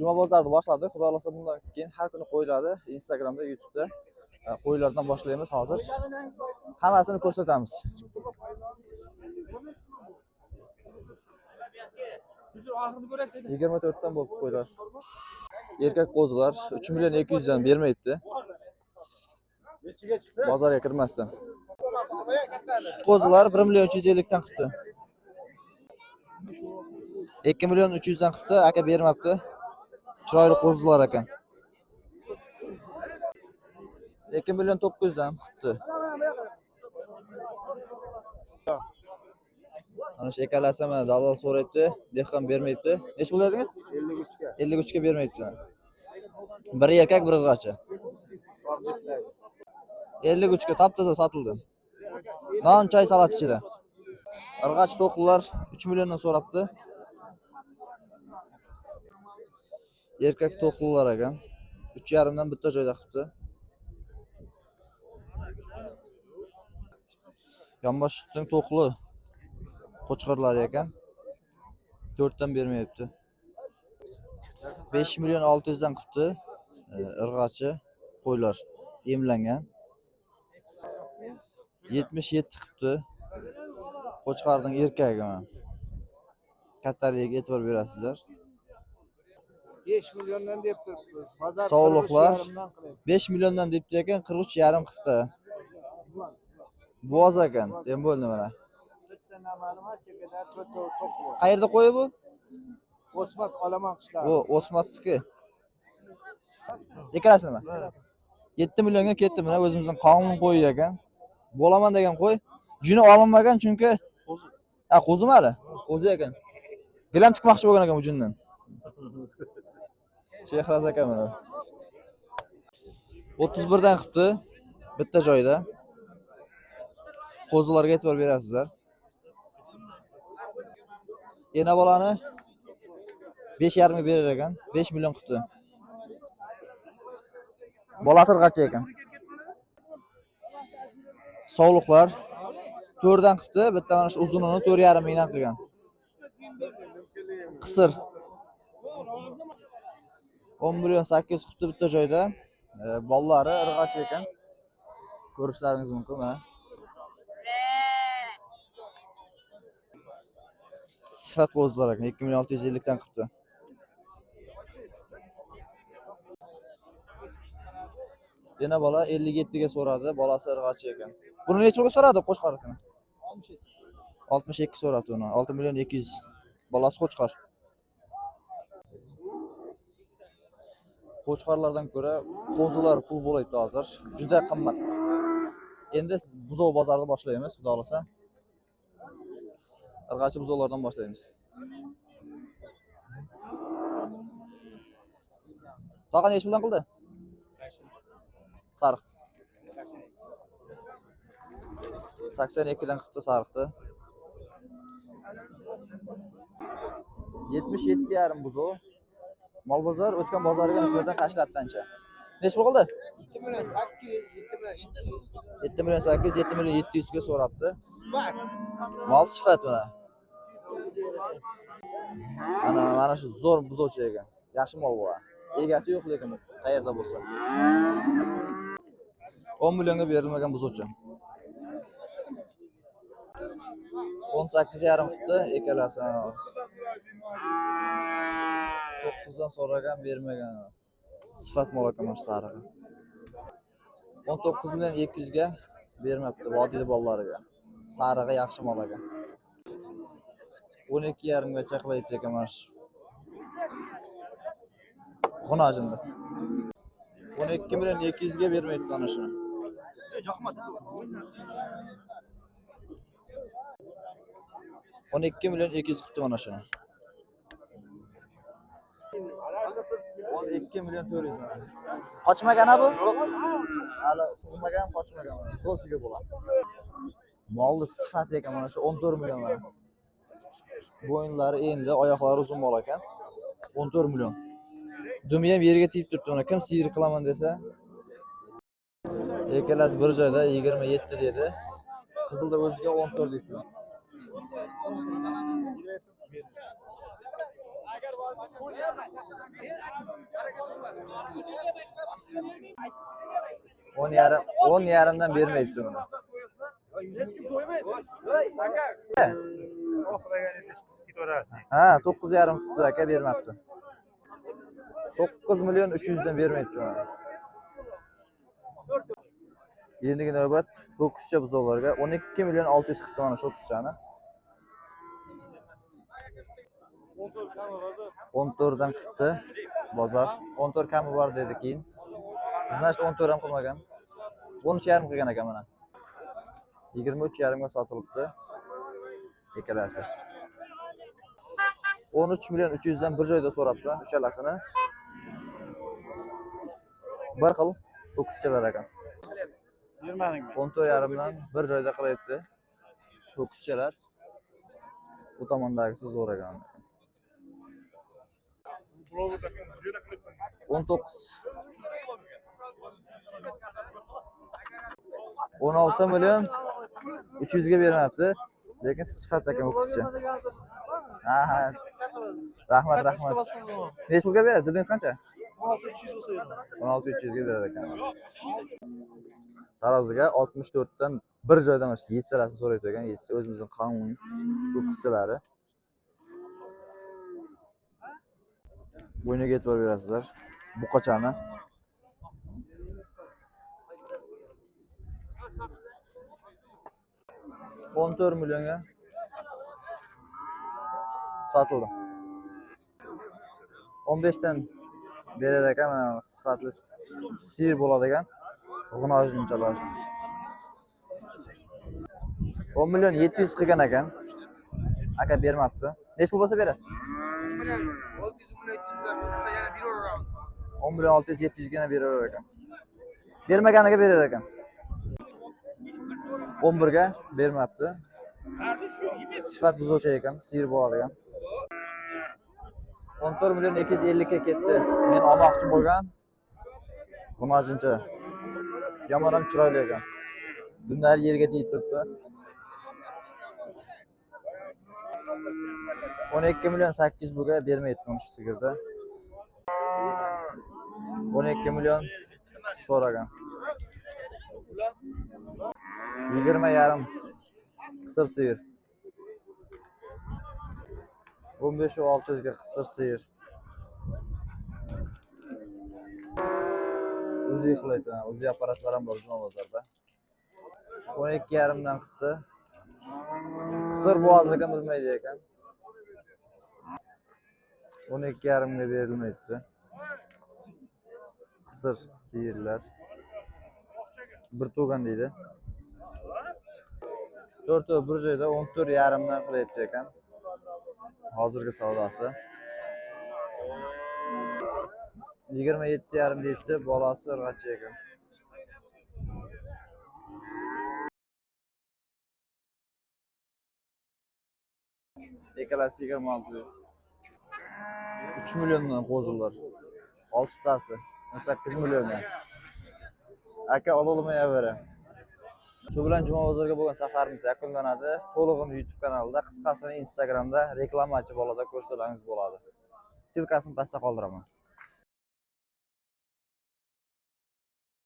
Cuma bozorni boshladik. Xudo xolasa bundan keyin har kuni qo'yiladi. Instagramda, YouTube'da qo'ylardan boshlaymiz hozir. Hammasini ko'rsatamiz. 24 dan bo'lib qo'ylar. Erkak qo'zilar 3 million 200 dan bermayapti. Bozorga kirmasdan. Sut qo'zilar 1 million 350 dan qildi. 2 million 300 dan qildi, aka bermabdi. Chiroyli qo'zilar ekan. 2 million 900 dan qildi. Ana shu ekalasi mana dalol so'rayapti, dehqon bermayapti. Nech pul dedingiz? 53 ga. 53 ga bermayapti. Biri erkak, biri g'acha. 53 ga top-toza sotildi. Non, choy, salat ichida. Irg'ach to'qlar 3 milliondan so'rabdi. Erkak to'qlar ekan. 3,5 dan bitta joyda qilibdi. Yonbosh sutning to'qli qo'chqorlar ekan. 4 dan bermayapti. 5 million 600 dan qilibdi. Irg'achi qo'ylar emlangan. 77 qilibdi. Qo'chqorning erkagi mana. Kattaligiga e'tibor berasizlar. 5 milliondan deb turibmiz. Bozor Sog'liqlar 5 milliondan debdi ekan, 43,5 qilibdi. Bo'z ekan, dem bo'ldi mana. Bitta namalima chekada to'q. Qayerda qo'yi bu? Osmat olaman qishlar. Bu Osmatniki. Ikkalasimi? 7 millionga ketdi mana o'zimizning qonun qo'yi ekan. Bo'laman degan qo'y. Juni olmagan chunki qo'zim hali. Qo'zi ekan. Gilam tikmoqchi bo'lgan ekan bu jundan. Shehraz aka mana. 31 dan qilibdi. Bitta joyda. Qo'zilarga e'tibor berasizlar. Ena bolani 5,5 ga berar ekan. 5 million qilibdi. Bolasi irg'achi ekan. Sog'liqlar 4 dan qilibdi. Bitta mana shu uzunini 4,5 mingdan qilgan. Qisir 10 million 800 qilibdi bitta joyda. Bollari irg'achi ekan. Ko'rishlaringiz mumkin mana. Sifat qo'zilar ekan. 2 million 650 dan qilibdi. Yana bola 57 ga so'radi, bolasi irg'achi ekan. Buni nech pulga so'radi qo'chqornikini? 62 so'rabdi uni. 6 million 200. Bolasi qo'chqor. Qo'chqorlardan ko'ra qo'zilar pul bo'laydi hozir. Juda qimmat. Endi buzov bozorida boshlaymiz, xudo xolasa. Irg'achi buzovlardan boshlaymiz. Tog'a nech puldan qildi? Sariq. 82 dan qilibdi sariqni. 77,5 buzov. Mol bozor o'tgan bozoriga nisbatan tashlabdi ancha. Nech pul qildi? 7 million 800, 7 million 800, 7 million 700 ga so'rabdi. Mol sifat mana. Mana shu zo'r buzovchi ekan. Yaxshi mol bu. Egasi yo'q lekin qayerda bo'lsa. 10 millionga berilmagan buzovchi. 18,5 qilibdi ekalasi. 9 dan so'ragan, bermagan. Sifat mol ekan mana sarig'i. 19 million 200 ga bermabdi vodiyli bolalariga. Sarig'i yaxshi mol ekan. 12,5 gacha qilayapti ekan mana shu. Xunajimda. 12 million 200 ga bermaydi mana shuni. 12 million 200 qilibdi mana shuni. 12 million 400 mana. Qochmagan bu? Yo'q. Hali qo'ymagan, qochmagan. So'siga bo'ladi. Molni sifati ekan mana shu 14 million mana. Bo'yinlari endi, oyoqlari uzun mol ekan. 14 million. Dumi ham yerga tegib turibdi mana. Kim siyir qilaman desa, ekalasi bir joyda 27 dedi. Qizilda o'ziga 14 deydi. 10 yarimdan bermayapti buni. Ha, 9,5 tutdi aka, bermabdi. 9 million 300 dan bermayapti buni. Endigi navbat bokscha buzoqlarga 12 million 600 qildi mana shu bokschani. 14 dan qildi bozor. 14 kami bor dedi keyin. Значит 14 ham qilmagan. 13,5 qilgan ekan mana. 23,5 ga sotilibdi. Ikkalasi. 13 million 300 dan bir joyda so'rabdi uchalasini. Bir xil bokschalar ekan. 14,5 dan bir joyda qilyapti. Bokschalar. Bu tomondagisi zo'r ekan. 19 16 million 300 ga bermabdi. Lekin sifat ekan bokscha. Ha. Rahmat. Necha pulga berasiz? Dedingiz qancha? 1600 bo'lsa edi. 16,300 ga berar ekan. Taroziga 64 dan bir joydan mana 7 talasini so'raydi ekan. 7 o'zimizning qonun bokschalari. Bo'yniga e'tibor berasizlar. Buqachani. $14 millionga sotildi. 15 dan berar ekan, mana sifatli sir bo'ladigan g'unojinchalar. 10 million 700 qilgan ekan. Aka bermabdi. Nech pul bo'lsa berasiz? 10 million 600 700 gina berar ekan. Bermaganiga berar ekan. 11 ga bermabdi. Sifat buzuvchi ekan, sir bo'ladigan. 14 million 250 ga ketdi. Men olmoqchi bo'lgan g'unojincha. Yomon ham chiroyli ekan. Bunlar yerga tegib turibdi. 12 million 800 buga bermaydi buni shu sigirda. 12 million so'ragan. 20,5 qisir sigir. 15 va 600 ga qisir sigir. O'zi yig'laydi, o'zi apparatlar ham bor bozorda. 12,5 dan qildi. Qisir bo'g'azligini bilmaydi ekan. 12,5 ga berilmaydi. Qisir sigirlar. Bir to'gan deydi. 4 bir joyda 14,5 dan qilyapti ekan. Hozirgi savdosi. 27,5 deyapti, bolasi irg'achi ekan. Ikkalasi 26. 3 milliondan qo'zillar. 6 tasi 18 milliondan. Aka ololmayavera. Shu bilan Juma bozoriga bo'lgan safarimiz yakunlanadi. To'lig'ini YouTube kanalida, qisqasini Instagramda reklamachi bolada ko'rsalaringiz bo'ladi. Silkasini pastda qoldiraman.